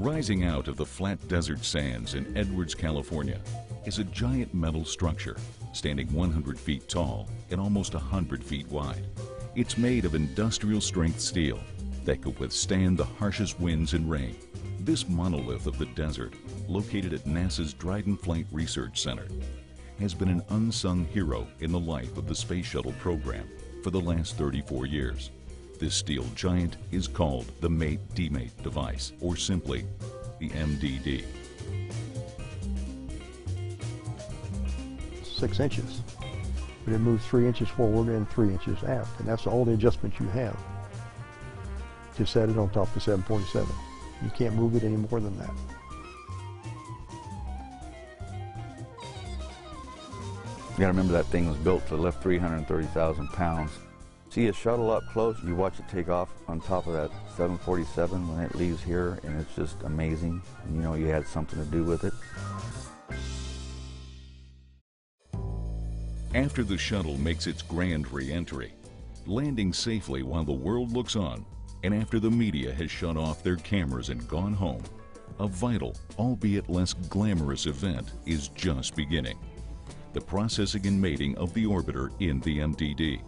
Rising out of the flat desert sands in Edwards, California, is a giant metal structure standing 100 feet tall and almost 100 feet wide. It's made of industrial-strength steel that could withstand the harshest winds and rain. This monolith of the desert, located at NASA's Dryden Research Center, has been an unsung hero in the life of the Space Shuttle program for the last 34 years. This steel giant is called the Mate-Demate device, or simply the MDD. 6 inches, but it moves 3 inches forward and 3 inches aft, and that's the only adjustment you have to set it on top of the 747. You can't move it any more than that. You gotta remember that thing was built to lift 330,000 pounds. See a shuttle up close, you watch it take off on top of that 747 when it leaves here, and it's just amazing. And you know you had something to do with it. After the shuttle makes its grand re-entry, landing safely while the world looks on, and after the media has shut off their cameras and gone home, a vital, albeit less glamorous event is just beginning. The processing and mating of the orbiter in the MDD.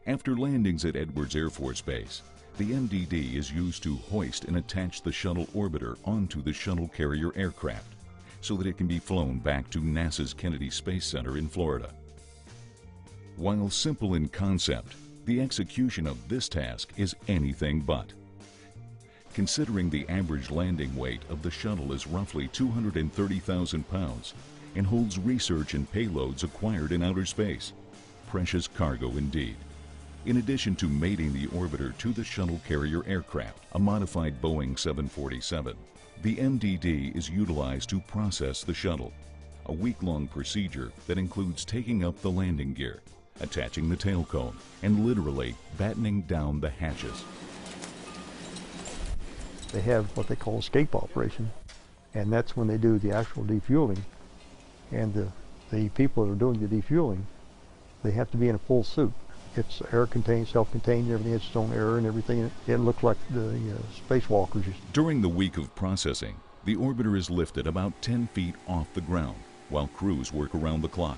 After landings at Edwards Air Force Base, the MDD is used to hoist and attach the shuttle orbiter onto the shuttle carrier aircraft so that it can be flown back to NASA's Kennedy Space Center in Florida. While simple in concept, the execution of this task is anything but. Considering the average landing weight of the shuttle is roughly 230,000 pounds and holds research and payloads acquired in outer space, precious cargo indeed. In addition to mating the orbiter to the shuttle carrier aircraft, a modified Boeing 747, the MDD is utilized to process the shuttle, a week-long procedure that includes taking up the landing gear, attaching the tail cone, and literally battening down the hatches. They have what they call escape operation, and that's when they do the actual defueling. And the people that are doing the defueling, they have to be in a full suit. It's air-contained, self-contained, everything has its own air and everything. It looked like the spacewalkers. During the week of processing, the orbiter is lifted about 10 feet off the ground while crews work around the clock.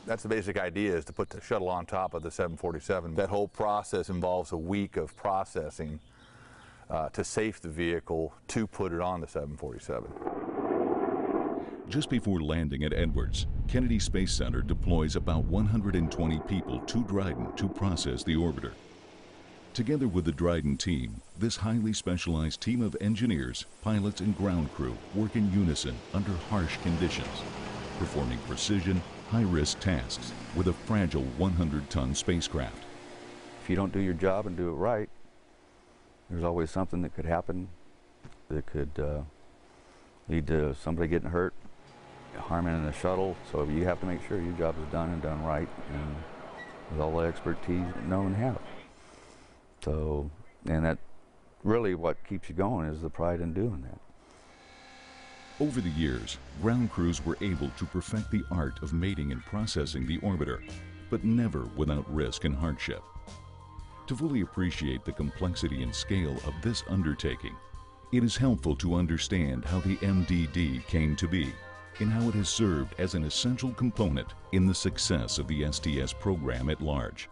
That's the basic idea, is to put the shuttle on top of the 747. That whole process involves a week of processing to safe the vehicle to put it on the 747. Just before landing at Edwards, Kennedy Space Center deploys about 120 people to Dryden to process the orbiter. Together with the Dryden team, this highly specialized team of engineers, pilots, and ground crew work in unison under harsh conditions, performing precision, high-risk tasks with a fragile 100-ton spacecraft. If you don't do your job and do it right, there's always something that could happen that could lead to somebody getting hurt, harming in the shuttle. So you have to make sure your job is done and done right, and with all the expertise you know and have. So, and that really what keeps you going is the pride in doing that. Over the years, ground crews were able to perfect the art of mating and processing the orbiter, but never without risk and hardship. To fully appreciate the complexity and scale of this undertaking, it is helpful to understand how the MDD came to be and how it has served as an essential component in the success of the STS program at large.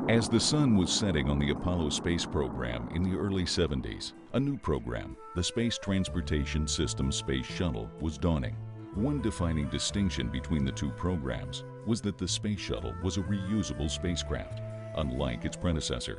As the sun was setting on the Apollo space program in the early 70s, a new program, the Space Transportation System Space Shuttle, was dawning. One defining distinction between the two programs was that the Space Shuttle was a reusable spacecraft, unlike its predecessor.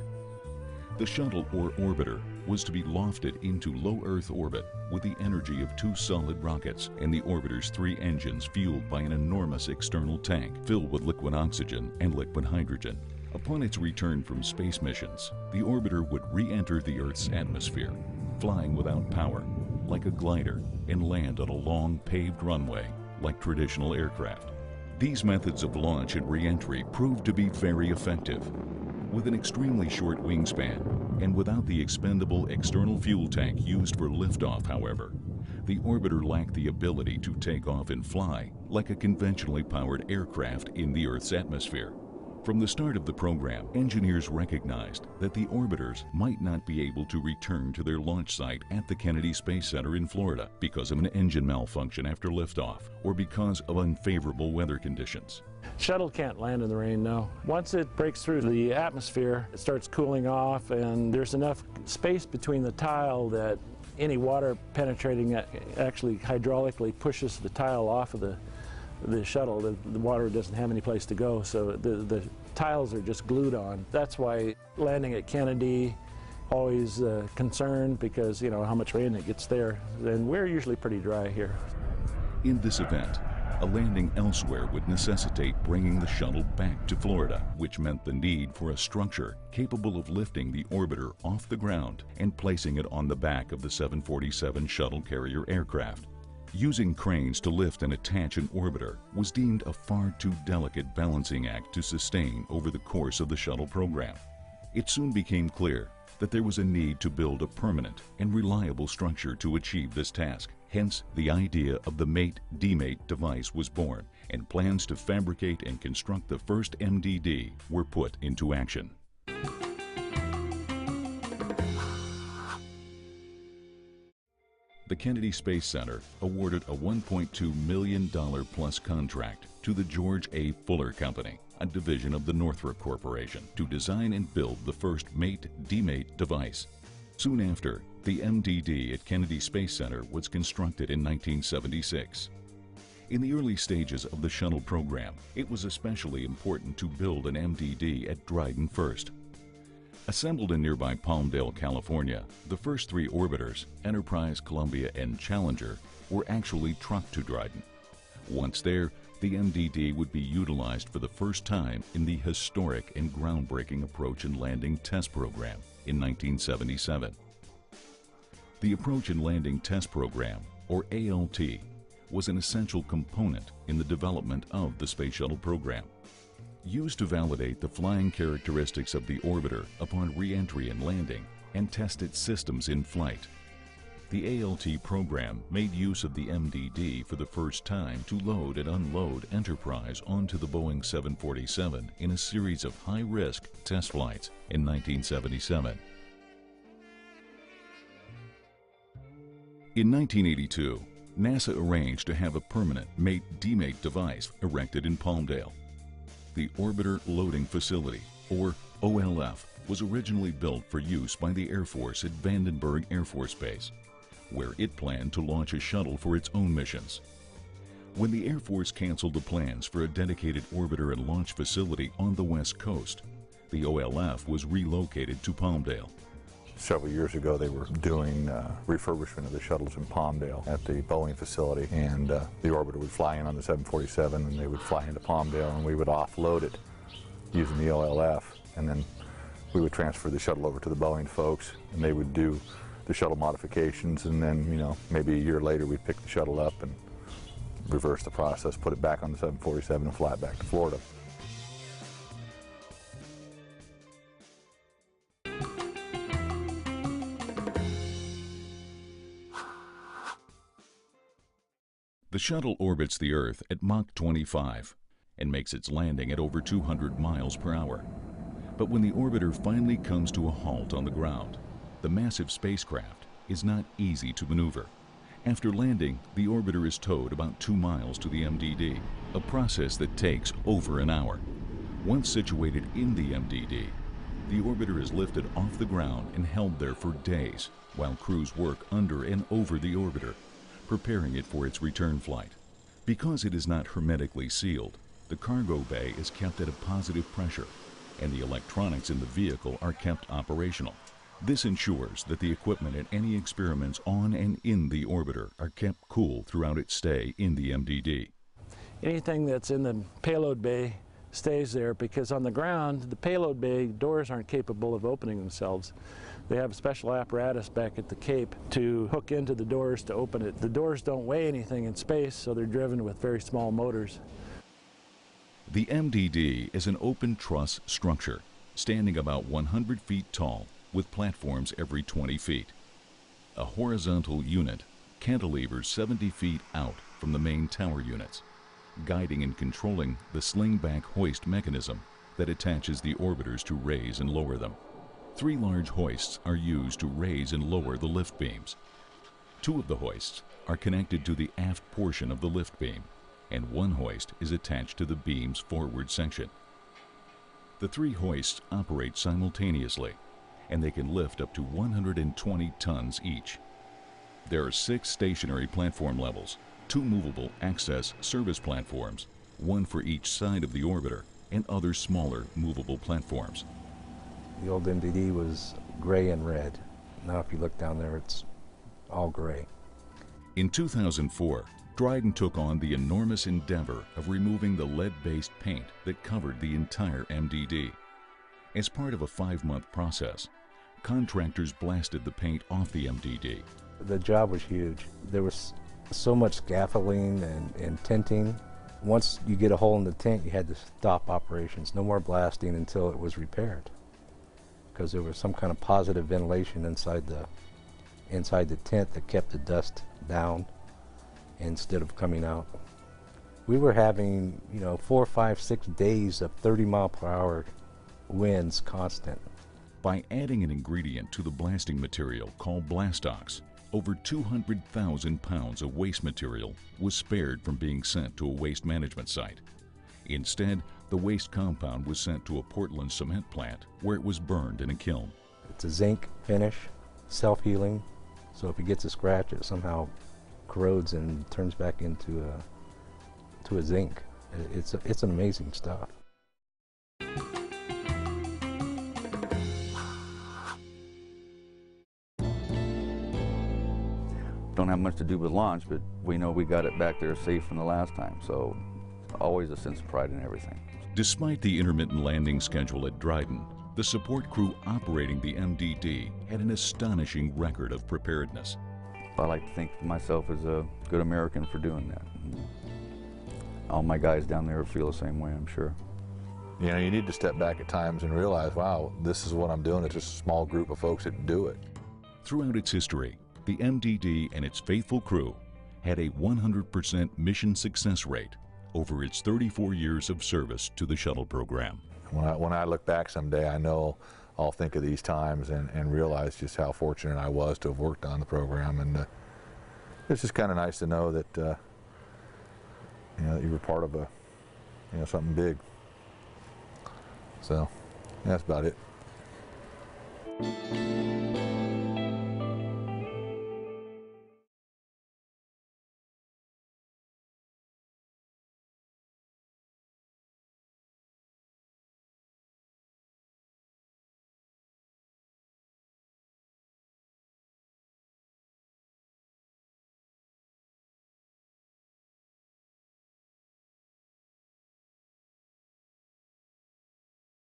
The shuttle, or orbiter, was to be lofted into low Earth orbit with the energy of 2 solid rockets and the orbiter's 3 engines fueled by an enormous external tank filled with liquid oxygen and liquid hydrogen. Upon its return from space missions, the orbiter would re-enter the Earth's atmosphere, flying without power, like a glider, and land on a long paved runway, like traditional aircraft. These methods of launch and re-entry proved to be very effective. With an extremely short wingspan, and without the expendable external fuel tank used for liftoff, however, the orbiter lacked the ability to take off and fly like a conventionally powered aircraft in the Earth's atmosphere. From the start of the program, engineers recognized that the orbiters might not be able to return to their launch site at the Kennedy Space Center in Florida because of an engine malfunction after liftoff or because of unfavorable weather conditions. Shuttle can't land in the rain, no. Once it breaks through the atmosphere, it starts cooling off, and there's enough space between the tile that any water penetrating actually hydraulically pushes the tile off of the shuttle. The water doesn't have any place to go, so the tiles are just glued on. That's why landing at Kennedy, always concerned because, you know, how much rain it gets there. And we're usually pretty dry here. In this event, a landing elsewhere would necessitate bringing the shuttle back to Florida, which meant the need for a structure capable of lifting the orbiter off the ground and placing it on the back of the 747 shuttle carrier aircraft. Using cranes to lift and attach an orbiter was deemed a far too delicate balancing act to sustain over the course of the shuttle program. It soon became clear that there was a need to build a permanent and reliable structure to achieve this task. Hence, the idea of the mate-demate device was born, and plans to fabricate and construct the first MDD were put into action. The Kennedy Space Center awarded a $1.2 million plus contract to the George A. Fuller Company, a division of the Northrop Corporation, to design and build the first mate-demate device. Soon after, the MDD at Kennedy Space Center was constructed in 1976. In the early stages of the shuttle program, it was especially important to build an MDD at Dryden first. Assembled in nearby Palmdale, California, the first three orbiters, Enterprise, Columbia, and Challenger, were actually trucked to Dryden. Once there, the MDD would be utilized for the first time in the historic and groundbreaking Approach and Landing Test Program in 1977. The Approach and Landing Test Program, or ALT, was an essential component in the development of the Space Shuttle program. Used to validate the flying characteristics of the orbiter upon re-entry and landing and test its systems in flight. The ALT program made use of the MDD for the first time to load and unload Enterprise onto the Boeing 747 in a series of high-risk test flights in 1977. In 1982, NASA arranged to have a permanent mate-demate device erected in Palmdale. The Orbiter Loading Facility, or OLF, was originally built for use by the Air Force at Vandenberg Air Force Base, where it planned to launch a shuttle for its own missions. When the Air Force canceled the plans for a dedicated orbiter and launch facility on the West Coast, the OLF was relocated to Palmdale. Several years ago, they were doing refurbishment of the shuttles in Palmdale at the Boeing facility, and the orbiter would fly in on the 747, and they would fly into Palmdale, and we would offload it using the OLF, and then we would transfer the shuttle over to the Boeing folks, and they would do the shuttle modifications, and then, you know, maybe a year later, we'd pick the shuttle up and reverse the process, put it back on the 747, and fly it back to Florida. The shuttle orbits the Earth at Mach 25 and makes its landing at over 200 miles per hour. But when the orbiter finally comes to a halt on the ground, the massive spacecraft is not easy to maneuver. After landing, the orbiter is towed about 2 miles to the MDD, a process that takes over an hour. Once situated in the MDD, the orbiter is lifted off the ground and held there for days while crews work under and over the orbiter, preparing it for its return flight. Because it is not hermetically sealed, the cargo bay is kept at a positive pressure, and the electronics in the vehicle are kept operational. This ensures that the equipment and any experiments on and in the orbiter are kept cool throughout its stay in the MDD. Anything that's in the payload bay stays there, because on the ground, the payload bay doors aren't capable of opening themselves. They have a special apparatus back at the Cape to hook into the doors to open it. The doors don't weigh anything in space, so they're driven with very small motors. The MDD is an open truss structure, standing about 100 feet tall, with platforms every 20 feet. A horizontal unit, cantilevers 70 feet out from the main tower units, guiding and controlling the sling-back hoist mechanism that attaches the orbiters to raise and lower them. 3 large hoists are used to raise and lower the lift beams. 2 of the hoists are connected to the aft portion of the lift beam, and 1 hoist is attached to the beam's forward section. The 3 hoists operate simultaneously, and they can lift up to 120 tons each. There are 6 stationary platform levels, 2 movable access service platforms, 1 for each side of the orbiter, and other smaller movable platforms. The old MDD was gray and red. Now if you look down there, it's all gray. In 2004, Dryden took on the enormous endeavor of removing the lead-based paint that covered the entire MDD. As part of a 5-month process, contractors blasted the paint off the MDD. The job was huge. There was so much scaffolding and tinting. Once you get a hole in the tent, you had to stop operations. No more blasting until it was repaired, because there was some kind of positive ventilation inside the tent that kept the dust down instead of coming out. We were having, 4, 5, 6 days of 30-mile-per-hour winds constant. By adding an ingredient to the blasting material called blastox, over 200,000 pounds of waste material was spared from being sent to a waste management site. Instead, the waste compound was sent to a Portland cement plant where it was burned in a kiln. It's a zinc finish, self-healing, so if it gets a scratch, it somehow corrodes and turns back into a zinc. It's an amazing stuff. Don't have much to do with launch, but we know we got it back there safe from the last time, so always a sense of pride in everything. Despite the intermittent landing schedule at Dryden, the support crew operating the MDD had an astonishing record of preparedness. I like to think of myself as a good American for doing that. All my guys down there feel the same way, I'm sure. You need to step back at times and realize, wow, this is what I'm doing. It's just a small group of folks that do it. Throughout its history, the MDD and its faithful crew had a 100% mission success rate over its 34 years of service to the shuttle program. When I look back someday, I know I'll think of these times and realize just how fortunate I was to have worked on the program. And it's just kind of nice to know that that you were part of something big. So that's about it.